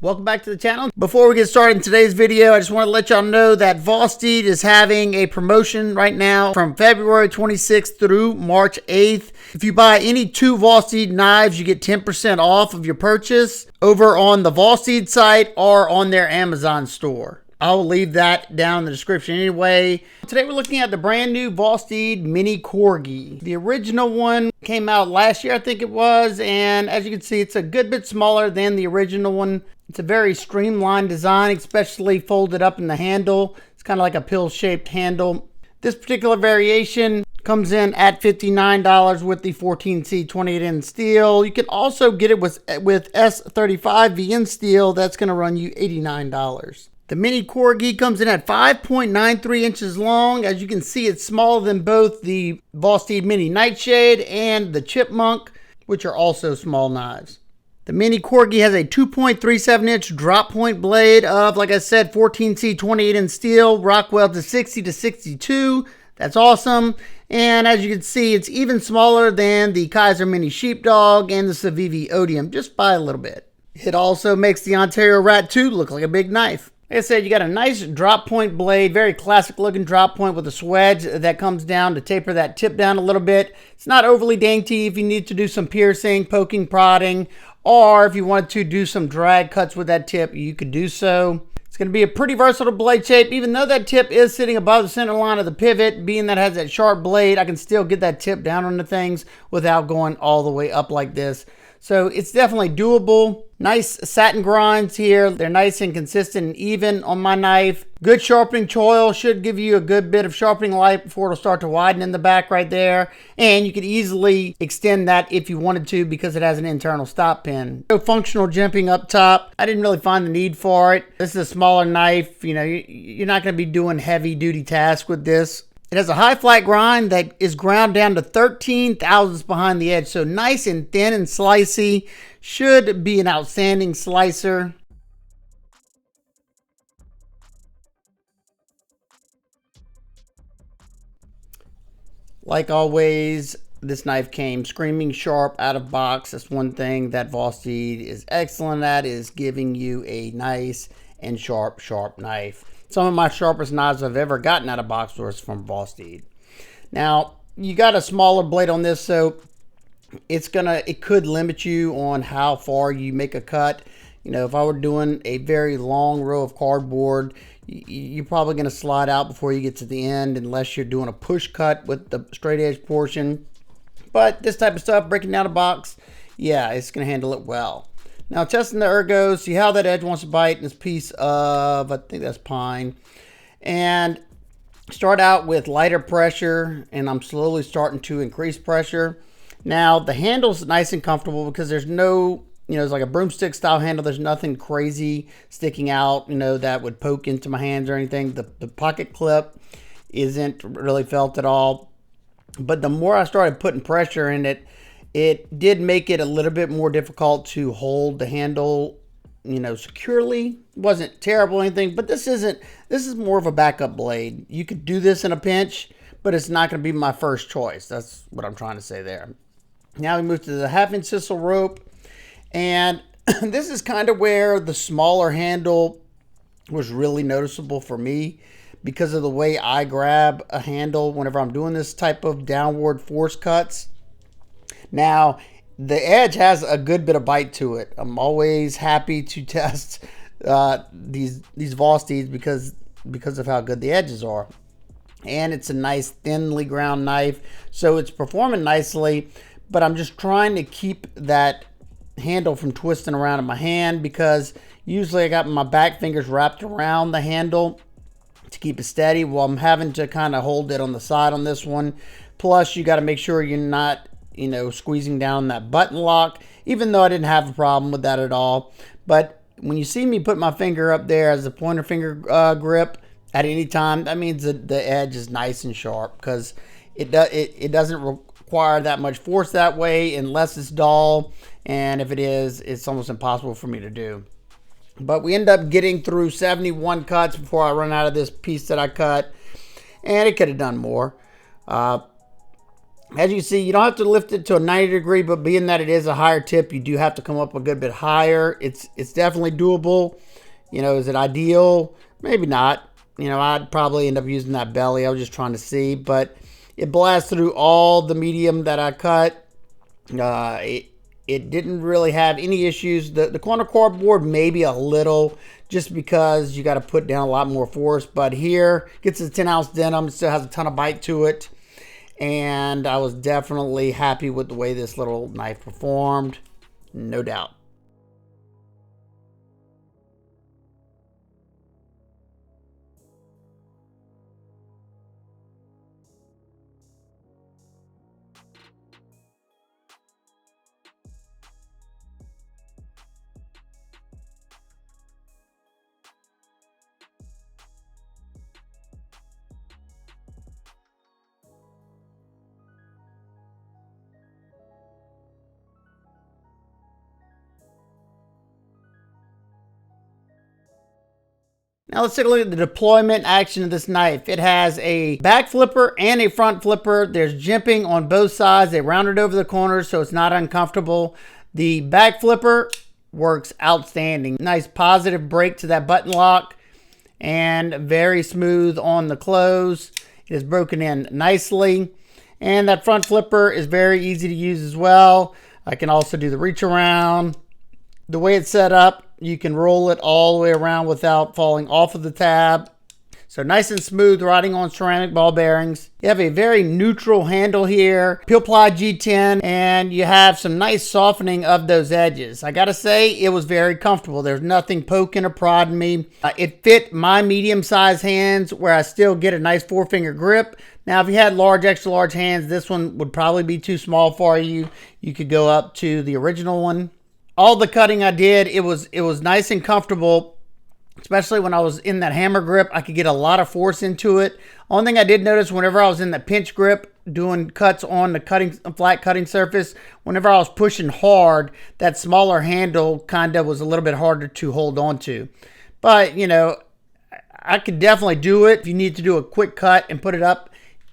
Welcome back to the channel. Before we get started in today's video, I just want to let y'all know that Vosteed is having a promotion right now from February 26th through March 8th. If you buy any 2 Vosteed knives, you get 10% off of your purchase over on the Vosteed site or on their Amazon store. I'll leave that down in the description anyway. Today we're looking at the brand new Vosteed Mini Corgi. The original one came out last year, I think it was, and as you can see, it's a good bit smaller than the original one. It's a very streamlined design, especially folded up in the handle. It's kind of like a pill-shaped handle. This particular variation comes in at $59 with the 14C 28N steel. You can also get it with S35 VN steel. That's going to run you $89. The Mini Corgi comes in at 5.93 inches long. As you can see, it's smaller than both the Vosteed Mini Nightshade and the Chipmunk, which are also small knives. The Mini Corgi has a 2.37 inch drop point blade of, like I said, 14C 28N steel, Rockwell to 60 to 62. That's awesome. And as you can see, it's even smaller than the Kaiser Mini Sheepdog and the Civivi Odium, just by a little bit. It also makes the Ontario Rat 2 look like a big knife. Like I said, you got a nice drop point blade, very classic looking drop point with a swedge that comes down to taper that tip down a little bit. It's not overly dainty if you need to do some piercing, poking, prodding, or if you want to do some drag cuts with that tip, you could do so. It's going to be a pretty versatile blade shape. Even though that tip is sitting above the center line of the pivot, being that it has that sharp blade, I can still get that tip down on the things without going all the way up like this. So it's definitely doable. Nice satin grinds here. They're nice and consistent and even on my knife. Good sharpening choil, should give you a good bit of sharpening light before it'll start to widen in the back right there. And you could easily extend that if you wanted to because it has an internal stop pin. No functional jimping up top. I didn't really find the need for it. This is a smaller knife. You know, you're not going to be doing heavy duty tasks with this. It has a high flat grind that is ground down to 13 thousandths behind the edge. So nice and thin and slicey. Should be an outstanding slicer. Like always, this knife came screaming sharp out of box. That's one thing that Vosteed is excellent at, is giving you a nice and sharp knife. Some of my sharpest knives I've ever gotten out of box was from Vosteed. Now, you got a smaller blade on this, so it could limit you on how far you make a cut. You know, if I were doing a very long row of cardboard, you're probably going to slide out before you get to the end unless you're doing a push cut with the straight edge portion. But this type of stuff, breaking down a box, yeah, it's going to handle it well. Now, testing the ergos, see how that edge wants to bite in this piece of, I think that's pine. And start out with lighter pressure, and I'm slowly starting to increase pressure. Now, the handle's nice and comfortable because there's no, you know, it's like a broomstick style handle. There's nothing crazy sticking out, you know, that would poke into my hands or anything. The pocket clip isn't really felt at all. But the more I started putting pressure in it, it did make it a little bit more difficult to hold the handle, you know, securely. It wasn't terrible or anything, but this is more of a backup blade. You could do this in a pinch, but it's not going to be my first choice. That's what I'm trying to say there. Now we move to the 1/2 inch sisal rope, and this is kind of where the smaller handle was really noticeable for me because of the way I grab a handle whenever I'm doing this type of downward force cuts. Now, the edge has a good bit of bite to it. I'm always happy to test these Vosteeds because of how good the edges are. And it's a nice thinly ground knife, so it's performing nicely. But I'm just trying to keep that handle from twisting around in my hand because usually I got my back fingers wrapped around the handle to keep it steady. Well, I'm having to kind of hold it on the side on this one. Plus, you got to make sure you're not, you know, squeezing down that button lock, even though I didn't have a problem with that at all. But when you see me put my finger up there as a pointer finger grip at any time, that means that the edge is nice and sharp because it doesn't require that much force that way unless it's dull, and if it is, it's almost impossible for me to do. But we end up getting through 71 cuts before I run out of this piece that I cut, and it could have done more. As you see, you don't have to lift it to a 90-degree, but being that it is a higher tip, you do have to come up a good bit higher. It's definitely doable. You know, is it ideal? Maybe not. You know, I'd probably end up using that belly. I was just trying to see, but it blasts through all the medium that I cut. It didn't really have any issues. The corner cardboard maybe a little, just because you got to put down a lot more force. But here, gets a 10-ounce denim. It still has a ton of bite to it. And I was definitely happy with the way this little knife performed. No doubt. Now let's take a look at the deployment action of this knife. It has a back flipper and a front flipper. There's jimping on both sides. They rounded over the corners so it's not uncomfortable. The back flipper works outstanding. Nice positive break to that button lock and very smooth on the close. It is broken in nicely. And that front flipper is very easy to use as well. I can also do the reach around. The way it's set up, you can roll it all the way around without falling off of the tab. So nice and smooth, riding on ceramic ball bearings. You have a very neutral handle here, Peel Ply G10, and you have some nice softening of those edges. I gotta say, it was very comfortable. There's nothing poking or prodding me. It fit my medium-sized hands where I still get a nice 4-finger grip. Now, if you had large, extra large hands, this one would probably be too small for you. You could go up to the original one. All the cutting I did, it was nice and comfortable, especially when I was in that hammer grip. I could get a lot of force into it. Only thing I did notice whenever I was in the pinch grip doing cuts on the flat cutting surface, whenever I was pushing hard, that smaller handle kind of was a little bit harder to hold on to. But, you know, I could definitely do it. If you need to do a quick cut and put it up,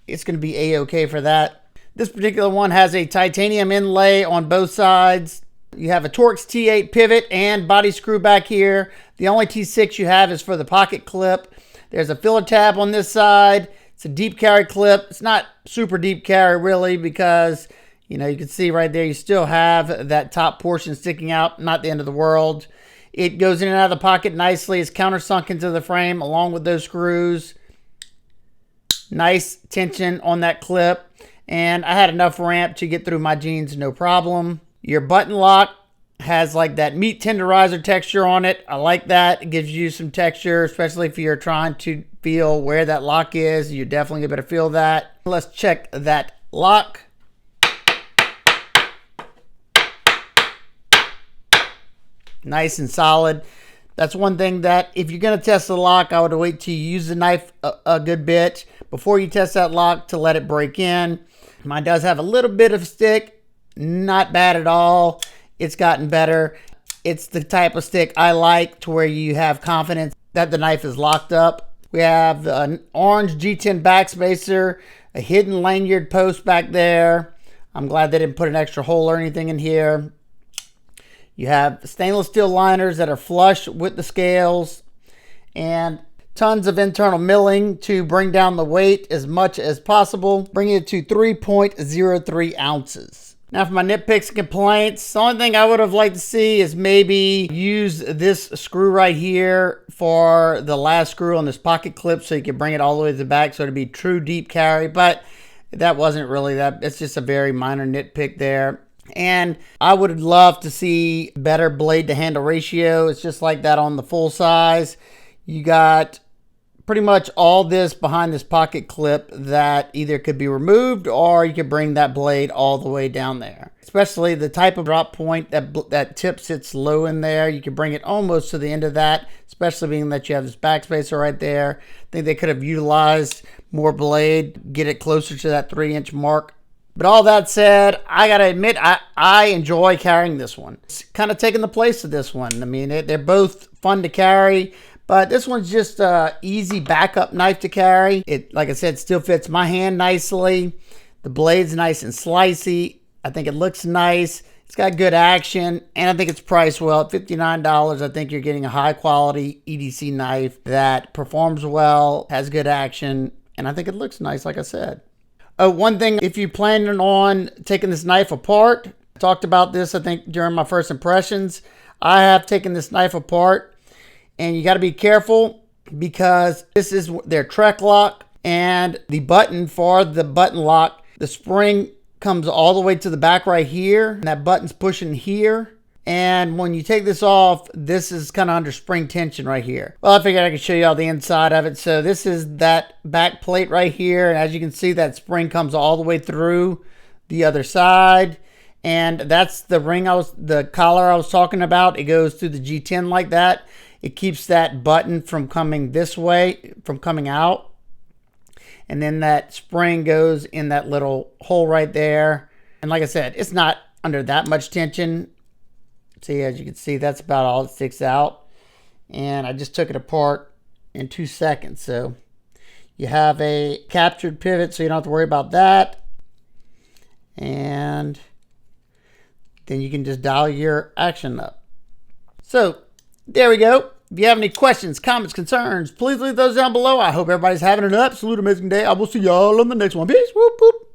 it's going to be a-okay for that. This particular one has a titanium inlay on both sides. You have a Torx T8 pivot and body screw back here. The only T6 you have is for the pocket clip. There's a filler tab on this side. It's a deep carry clip. It's not super deep carry really because, you know, you can see right there you still have that top portion sticking out. Not the end of the world. It goes in and out of the pocket nicely. It's countersunk into the frame along with those screws. Nice tension on that clip. And I had enough ramp to get through my jeans, no problem. Your button lock has like that meat tenderizer texture on it. I like that. It gives you some texture, especially if you're trying to feel where that lock is. You definitely get better feel that. Let's check that lock. Nice and solid. That's one thing that if you're going to test the lock, I would wait till you use the knife a good bit before you test that lock to let it break in. Mine does have a little bit of stick. Not bad at all. It's gotten better. It's the type of stick I like to where you have confidence that the knife is locked up. We have an orange G10 backspacer, a hidden lanyard post back there. I'm glad they didn't put an extra hole or anything in here. You have stainless steel liners that are flush with the scales and tons of internal milling to bring down the weight as much as possible, bringing it to 3.03 ounces. Now for my nitpicks and complaints, the only thing I would have liked to see is maybe use this screw right here for the last screw on this pocket clip so you can bring it all the way to the back so it'd be true deep carry, but that wasn't really that. It's just a very minor nitpick there. And I would love to see better blade to handle ratio. It's just like that on the full size. You got pretty much all this behind this pocket clip that either could be removed or you could bring that blade all the way down there. Especially the type of drop point that tip sits low in there. You could bring it almost to the end of that, especially being that you have this backspacer right there. I think they could have utilized more blade, get it closer to that 3-inch mark. But all that said, I gotta admit, I enjoy carrying this one. It's kind of taking the place of this one. I mean, they're both fun to carry. But this one's just an easy backup knife to carry. It, like I said, still fits my hand nicely. The blade's nice and slicey. I think it looks nice. It's got good action, and I think it's priced well. At $59, I think you're getting a high-quality EDC knife that performs well, has good action, and I think it looks nice, like I said. Oh, one thing, if you're planning on taking this knife apart, I talked about this, I think, during my first impressions. I have taken this knife apart, and you got to be careful because this is their Trek lock, and the button for the button lock, the spring comes all the way to the back right here, and that button's pushing here. And when you take this off, this is kind of under spring tension right here. Well, I figured I could show you all the inside of it. So this is that back plate right here, and as you can see, that spring comes all the way through the other side. And that's the the collar I was talking about. It goes through the G10 like that. It keeps that button from coming this way, from coming out. And then that spring goes in that little hole right there. And like I said, it's not under that much tension. See, as you can see, that's about all that sticks out. And I just took it apart in 2 seconds. So you have a captured pivot, so you don't have to worry about that. And then you can just dial your action up. So there we go. If you have any questions, comments, concerns, please leave those down below. I hope everybody's having an absolute amazing day. I will see y'all on the next one. Peace. Whoop, whoop.